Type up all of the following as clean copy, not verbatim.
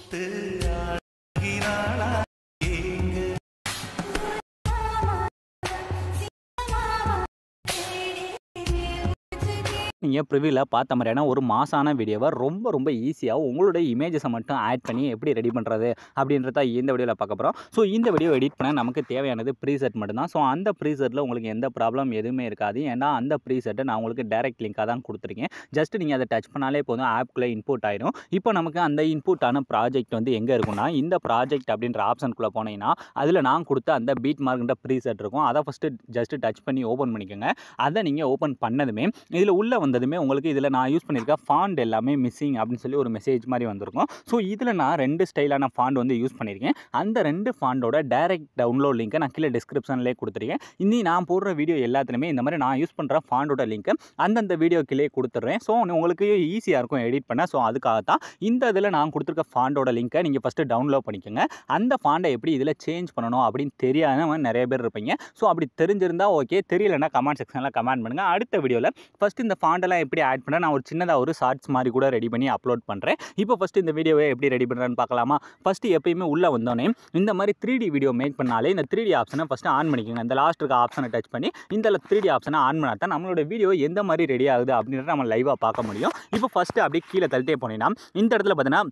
நீங்கள் ப்ரிவியூவில் பார்த்த மாதிரியான ஒரு மாசான வீடியோவை ரொம்ப ஈஸியாக உங்களுடைய இமேஜஸை மட்டும் ஆட் பண்ணி எப்படி ரெடி பண்ணுறது அப்படின்றத இந்த வீடியோவில் பார்க்க போகிறோம். ஸோ இந்த வீடியோ எடிட் பண்ண நமக்கு தேவையானது ப்ரீசெட் மட்டும்தான். ஸோ அந்த ப்ரீசெட்டில் உங்களுக்கு எந்த ப்ராப்ளம் எதுவுமே இருக்காது. ஏன்னா அந்த ப்ரீசெட்டை நான் உங்களுக்கு டைரக்ட் லிங்காக தான் கொடுத்துருக்கேன். ஜஸ்ட் நீங்கள் அதை டச் பண்ணாலே போதும், ஆப்குள்ளே இன்புட் ஆகிடும். இப்போ நமக்கு அந்த இன்புட்டான ப்ராஜெக்ட் வந்து எங்கே இருக்குன்னா, இந்த ப்ராஜெக்ட் அப்படின்ற ஆப்ஷனுக்குள்ளே போனீங்கன்னா அதில் நான் கொடுத்த அந்த பீட் மார்க்ன்ற ப்ரீசெட் இருக்கும். அதை ஃபஸ்ட்டு ஜஸ்ட் டச் பண்ணி ஓப்பன் பண்ணிக்கோங்க. அதை நீங்கள் ஓப்பன் பண்ணதுமே இதில் உள்ளே வந்ததுமே உங்களுக்கு இதில் நான் யூஸ் பண்ணியிருக்க ஃபாண்ட் எல்லாமே மிஸ்ஸிங் அப்படின்னு சொல்லி ஒரு மெசேஜ் மாதிரி வந்திருக்கும். ஸோ இதில் நான் 2 ஸ்டைலான ஃபாண்ட் வந்து யூஸ் பண்ணியிருக்கேன். அந்த 2 ஃபாண்டோட டைரக்ட் டவுன்லோட் லிங்க்கை நான் கீழே டிஸ்கிரிப்ஷன்லேயே கொடுத்துருக்கேன். இன்னி நான் போடுற வீடியோ எல்லாத்துலேயுமே இந்த மாதிரி நான் யூஸ் பண்ணுற ஃபாண்டோட லிங்க்கை அந்தந்த வீடியோக்கிலே கொடுத்துட்றேன். ஸோ உங்களுக்கு ஈஸியாக இருக்கும் எடிட் பண்ண. ஸோ அதுக்காக தான் இந்த இதில் நான் கொடுத்துருக்க ஃபாண்டோட லிங்க்கை நீங்கள் ஃபஸ்ட்டு டவுன்லோட் பண்ணிக்கோங்க. அந்த ஃபாண்டை எப்படி இதில் சேஞ்ச் பண்ணணும் அப்படின்னு தெரியாதவங்க நிறைய பேர் இருப்பீங்க. ஸோ அப்படி தெரிஞ்சிருந்தால் ஓகே, தெரியலன்னா கமெண்ட் செக்ஷனில் கமெண்ட் பண்ணுங்கள். அடுத்த வீடியோவில் ஃபஸ்ட்டு இந்த ஃபாண்டெல்லாம் எப்படி ஆட் பண்ண நான் ஒரு சின்னதாக ஒரு ஷார்ட்ஸ் மாதிரி கூட ரெடி பண்ணி அப்லோட் பண்ணுறேன். இப்போ ஃபஸ்ட்டு இந்த வீடியோவை எப்படி ரெடி பண்ணுறேன்னு பார்க்கலாமா? ஃபஸ்ட்டு எப்பயுமே உள்ளே வந்தோடனே இந்த மாதிரி 3D வீடியோ மேக் பண்ணாலே இந்த 3D ஆப்ஷனை ஃபஸ்ட்டு ஆன் பண்ணிக்கோங்க. இந்த லாஸ்ட் இருக்க ஆப்ஷனை டச் பண்ணி இந்த 3D ஆப்ஷனை ஆன் பண்ணால் தான் நம்மளோட வீடியோ எந்த மாதிரி ரெடி ஆகுது அப்படின்றத நம்ம லைவாக பார்க்க முடியும். இப்போ ஃபஸ்ட்டு அப்படியே கீழே தள்ளிட்டே போனீங்கன்னா இந்த இடத்துல பார்த்தீங்கன்னா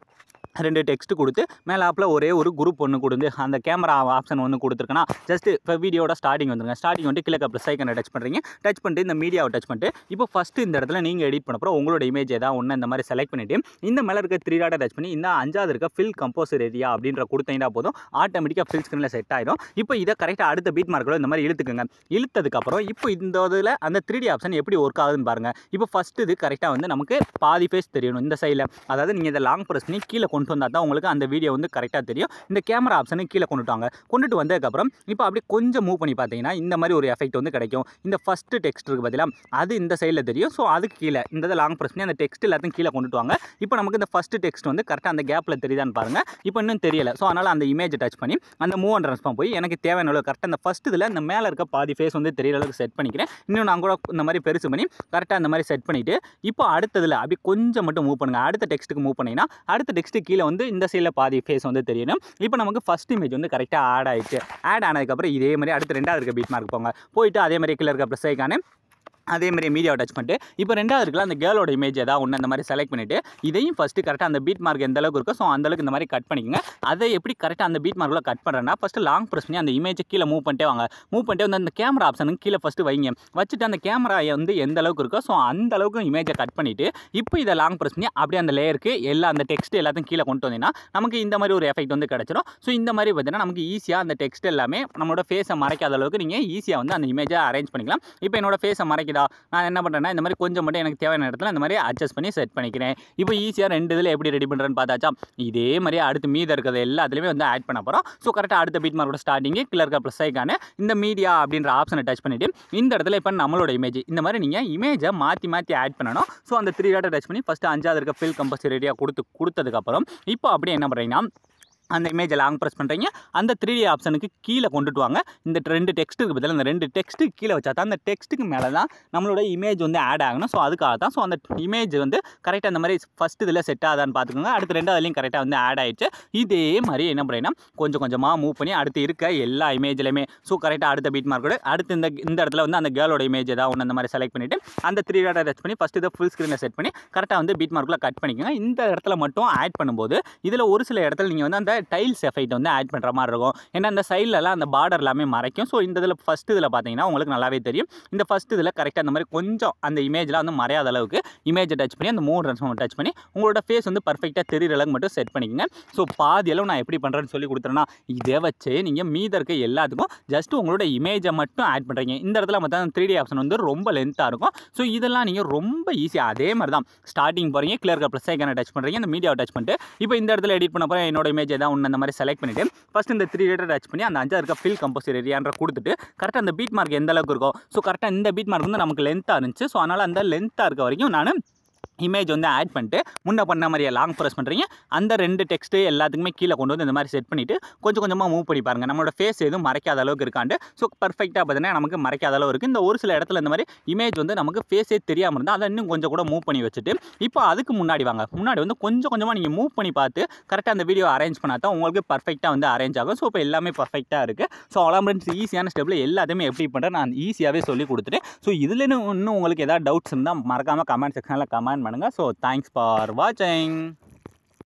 2 டெக்ஸ்ட் கொடுத்து மேலே ஆப்பில் ஒரே ஒரு குரூப் ஒன்று கொடுத்து அந்த கேமரா ஆப்ஷன் ஒன்று கொடுத்துருக்கேன்னா ஜஸ்ட் இப்போ வீடியோட ஸ்டார்டிங் வந்துருங்க. ஸ்டார்டிங் வந்து கீழே ப்ளஸ் ஐக்கனை டச் பண்ணுறீங்க. டச் பண்ணிட்டு இந்த மீடியாவை டச் பண்ணிட்டு இப்போ ஃபஸ்ட்டு இந்த இடத்துல நீங்கள் எடிட் பண்ண போகிறோம் உங்களோட இமேஜ் ஏதாவது ஒன்று இந்த மாதிரி செலக்ட் பண்ணிவிட்டு இந்த மேலே இருக்க 3 டாட்டை டச் பண்ணி இந்த 5வது இருக்க ஃபில் கம்போசர் ஏரியா அப்படின்ற கொடுத்தீங்கன்னா போதும், ஆட்டோமேட்டிக்காக ஃபில் ஸ்க்ரீனில் செட் ஆகிடும். இப்போ இதை கரெக்டாக அடுத்த பீட் மார்க்கோட இந்த மாதிரி இழுத்துக்குங்க. இழுத்ததுக்கப்புறம் இப்போ இந்த இதில் அந்த 3D ஆப்ஷன் எப்படி ஒர்க் ஆகுதுன்னு பாருங்கள். இப்போ ஃபஸ்ட்டு இது கரெக்டாக வந்து நமக்கு பாதி ஃபேஸ் தெரியணும் இந்த சைடில். அதாவது நீங்கள் இதை லாங் ப்ரெஸ் பண்ணி கீழே கொண்டு வந்தால் தான் உங்களுக்கு அந்த வீடியோ வந்து கரெக்டாக தெரியும். இந்த கேமரா ஆப்ஷனை கீழே கொண்டுட்டு வந்ததுக்கப்புறம் இப்போ அப்படியே கொஞ்சம் மூவ் பண்ணி பார்த்தீங்கன்னா இந்த மாதிரி ஒரு எஃபெக்ட் வந்து கிடைக்கும். இந்த ஃபஸ்ட்டு டெக்ஸ்ட் இருக்குது பார்த்தீங்களா, அது இந்த சைடில் தெரியும். ஸோ அதுக்கு கீழே இந்த லாங் ப்ரெஸ் பண்ணி அந்த டெக்ஸ்ட் எல்லாத்தையும் கீழே கொண்டுட்டு வாங்க. இப்போ நமக்கு இந்த ஃபஸ்ட்டு டெக்ஸ்ட் வந்து கரெக்டாக அந்த கேப்பில் தெரியுதான்னு பாருங்கள். இப்போ இன்னும் தெரியலை. ஸோ அதனால் அந்த இமேஜை டச் பண்ணி அந்த மூவ் அண்ட் ட்ரான்ஸ்ஃபார்ம் போய் எனக்கு தேவையான அளவு கரெக்டாக அந்த ஃபஸ்ட்டு இதில் இந்த மேலே இருக்க பாதி ஃபேஸ் வந்து தெரியற அளவுக்கு செட் பண்ணிக்கிறேன். இன்னும் நான் கூட இந்த மாதிரி பெருசு பண்ணி கரெக்டாக அந்த மாதிரி செட் பண்ணிவிட்டு இப்போ அடுத்ததில் அப்படி கொஞ்சம் மட்டும் மூவ் பண்ணுங்கள். அடுத்த டெக்ஸ்ட்டுக்கு மூவ் பண்ணிங்கன்னா அடுத்த டெக்ஸ்ட்டு கீழே வந்து இந்த சைடில் பாதி ஃபேஸ் வந்து தெரியணும். இப்போ நமக்கு ஃபஸ்ட் இமேஜ் வந்து கரெக்டாக ஆட் ஆகிடுச்சு. ஆட் ஆனதுக்கப்புறம் இதே மாதிரி அடுத்து 2வது இருக்க பீட் மார்க் போயிட்டு அதே மாதிரி கீழே இருக்க ப்ளஸ் ஐக்கானு அதே மாதிரி மீடியாவை டச் பண்ணிட்டு இப்போ 2வது இருக்குல்ல அந்த கேர்ளோட இமேஜ் ஏதாவது ஒன்று அந்த மாதிரி செலக்ட் பண்ணிவிட்டு இதையும் ஃபஸ்ட்டு கரெக்டாக அந்த பீட் மார்க் எந்த அளவுக்கு இருக்கோ ஸோ அந்தளவுக்கு இந்த மாதிரி கட் பண்ணிக்கோங்க. அதை எப்படி கரெக்டாக அந்த பீட் மார்க்கில் கட் பண்ணுறேன்னா ஃபஸ்ட்டு லாங் ப்ரெஸ் பண்ணி அந்த இமேஜை கீழே மூவ் பண்ணிட்டே வாங்க. மூவ் பண்ணிட்டு வந்து அந்த கேமரா ஆப்ஷனுக்கு கீழே ஃபஸ்ட்டு வைங்க. வச்சுட்டு அந்த கேமரா வந்து எந்த அளவுக்கு இருக்கோ ஸோ அந்த அளவுக்கு இமேஜை கட் பண்ணிவிட்டு இப்போ இதை லாங் ப்ரெஸ் பண்ணி அப்படியே அந்த லேயருக்கு எல்லா அந்த டெக்ஸ்ட் எல்லாத்தையும் கீழே கொண்டு வந்தீங்கன்னா நமக்கு இந்த மாதிரி ஒரு எஃபெக்ட் வந்து கிடச்சிடும். ஸோ இந்த மாதிரி பார்த்தீங்கன்னா நமக்கு ஈஸியாக அந்த டெக்ஸ்ட் எல்லாமே நம்மளோட ஃபேஸை மறைக்காத அளவுக்கு நீங்கள் ஈஸியாக வந்து அந்த இமேஜை அரேஞ்ச் பண்ணிக்கலாம். இப்போ என்னோட ஃபேஸை மறைக்குதா, நான் என்ன பண்ணுறேன் இந்த மாதிரி கொஞ்சம் மட்டும் எனக்கு தேவையான இடத்துல இந்த மாதிரி அட்ஜஸ்ட் பண்ணி செட் பண்ணிக்கிறேன். இப்போ ஈஸியாக 2 இதில் எப்படி ரெடி பண்ணுறேன்னு பார்த்தாச்சா, இதே மாதிரி அடுத்து மீத இருக்கிறது எல்லாத்துலேயுமே வந்து ஆட் பண்ண போகிறோம். ஸோ கரெக்டாக அடுத்த பீட் மார்க்கோட ஸ்டார்டிங்கு கீழே இருக்க ப்ளஸ் ஐக்கான இந்த மீடியா அப்படின்ற ஆப்ஷனை டச் பண்ணிவிட்டு இந்த இடத்துல இப்போ நம்மளோட இமேஜ் இந்த மாதிரி நீங்கள் இமேஜை மாற்றி ஆட் பண்ணணும். ஸோ அந்த 3 டாட்டை டச் பண்ணி ஃபஸ்ட்டு 5வது இருக்க ஃபில் கம்பல்சரி ஏரியா கொடுத்ததுக்கப்புறம் இப்போ அப்படியே என்ன பண்ணுறீங்கன்னா அந்த இமேஜை லாங் ப்ரெஸ் பண்ணுறீங்க. அந்த 3D ஆப்ஷனுக்கு கீழே கொண்டுட்டு வாங்க. இந்த 2 டெக்ஸ்ட்டுக்கு பதில் இந்த 2 டெக்ஸ்ட்டுக்கு கீழே வச்சா தான் அந்த டெக்ஸ்ட்டுக்கு மேலே தான் நம்மளோட இமேஜ் வந்து ஆட் ஆகணும். ஸோ அதுக்காக தான். ஸோ அந்த இமேஜ் வந்து கரெக்டாக இந்த மாதிரி ஃபஸ்ட்டு இதில் செட் ஆகுதான்னு பார்த்துக்கோங்க. அடுத்து 2வதுலையும் கரெக்டாக வந்து ஆட் ஆகிடுச்சு. இதே மாதிரி என்ன பண்ணுறீங்கன்னா கொஞ்சம் கொஞ்சமாக மூவ் பண்ணி அடுத்து இருக்க எல்லா இமேஜ்லையுமே ஸோ கரெக்டாக அடுத்த பீட் மார்க்கோட அடுத்து இந்த இடத்துல வந்து அந்த கேர்ளோட இமேஜ் ஏதாவது ஒன்று அந்த மாதிரி செலக்ட் பண்ணிவிட்டு அந்த 3 டாட்டை டச் பண்ணி ஃபஸ்ட்டு இதை ஃபுல் ஸ்க்ரீனில் செட் பண்ணி கரெக்டாக வந்து பீட் மார்க்கில் கட் பண்ணிக்கோங்க. இந்த இடத்துல மட்டும் ஆட் பண்ணும்போது இதில் ஒரு சில இடத்துல நீங்கள் வந்து அந்த டைல்ஸ் எஃபெக்ட் வந்து ஆட் பண்ணுற மாதிரி இருக்கும். ஏன்னா அந்த சைட்லலாம் அந்த பார்டர் எல்லாமே மறைக்கும். ஸோ இந்த இதில் ஃபஸ்ட்டு இதில் பார்த்தீங்கன்னா உங்களுக்கு நல்லாவே தெரியும். இந்த ஃபஸ்ட்டு இதில் கரெக்டாக அந்த மாதிரி கொஞ்சம் அந்த இமேஜில் வந்து மறையாத அளவுக்கு இமேஜை டச் பண்ணி அந்த மூவ் ட்ரான்ஸ்ஃபார்ம் டச் பண்ணி உங்களோட ஃபேஸ் வந்து பர்ஃபெக்டாக தெரிகிற அளவுக்கு மட்டும் செட் பண்ணிக்கோங்க. ஸோ பாதி அளவு நான் எப்படி பண்ணுறேன்னு சொல்லி கொடுத்துறேன்னா இதை வச்சு நீங்கள் மீத இருக்க எல்லாத்துக்கும் ஜஸ்ட் உங்களோட இமேஜை மட்டும் ஆட் பண்ணுறீங்க. இந்த இடத்துல மற்ற 3D ஆப்ஷன் வந்து ரொம்ப லென்த்தாக இருக்கும். ஸோ இதெல்லாம் நீங்கள் ரொம்ப ஈஸியாக அதே மாதிரி தான் ஸ்டார்டிங் போகிறீங்க, கிளியர் இருக்க ப்ளஸ் ஐக்கானை டச் பண்ணுறீங்க, இந்த மீடியாவை டச் பண்ணிட்டு இப்போ இந்த இடத்துல எடிட் பண்ண போகிறேன் என்னோட இமேஜ் ஏதாவது ஒன்று அந்த மாதிரி செலக்ட் பண்ணிவிட்டு ஃபஸ்ட் இந்த 3 டாட்டை டச் பண்ணி அந்த 5வது இருக்க ஃபில் கம்போசர் ஏரியான்ற கொடுத்துட்டு கரெக்டாக அந்த பீட் மார்க் எந்த அளவுக்கு இருக்கும். ஸோ கரெக்டாக இந்த பீட் மார்க் வந்து நமக்கு லென்த்தாக இருந்துச்சு. ஸோ அதனால் அந்த லென்த்தாக இருக்க வரைக்கும் நான் இமேஜ் வந்து ஆட் பண்ணிட்டு முன்ன பண்ண மாதிரியே லாங் ப்ரெஸ் பண்ணுறீங்க. அந்த 2 டெக்ஸ்ட்டு எல்லாத்துக்குமே கீழே கொண்டு வந்து இந்த மாதிரி செட் பண்ணிவிட்டு கொஞ்சம் கொஞ்சமாக மூவ் பண்ணி பாருங்கள். நம்மளோட ஃபேஸ் எதுவும் மறைக்காத அளவுக்கு இருக்காண்டு. ஸோ பர்ஃபெக்டாக பார்த்தீங்கன்னா நமக்கு மறைக்காத அளவு இருக்குது. இந்த ஒரு சில இடத்துல இந்த மாதிரி இமேஜ் வந்து நமக்கு ஃபேஸே தெரியாமல் இருந்தால் அதை இன்னும் கொஞ்சம் கூட மூவ் பண்ணி வச்சுட்டு இப்போ அதுக்கு முன்னாடி வாங்க. முன்னாடி வந்து கொஞ்சம் கொஞ்சமாக நீங்கள் மூவ் பண்ணி பார்த்து கரெக்டாக அந்த வீடியோ அரேஞ்ச் பண்ணால் தான் உங்களுக்கு பர்ஃபெக்டாக வந்து அரேஞ்ச் ஆகும். ஸோ இப்போ எல்லாமே பர்ஃபெக்டாக இருக்குது. ஸோ அவ்வளோ ஃப்ரெண்ட்ஸ், ஈஸியான ஸ்டெப்பில் எல்லாத்தையுமே எப்படி பண்ணுறேன் நான் ஈஸியாகவே சொல்லி கொடுத்துட்டேன். ஸோ இதில் இன்னும் உங்களுக்கு ஏதாவது டவுட்ஸ் இருந்தால் மறக்காமல் கமெண்ட் செக்ஷனில் கமெண்ட் பண்ணுங்கள். ஸோ தேங்க்ஸ் ஃபார் வாட்சிங்.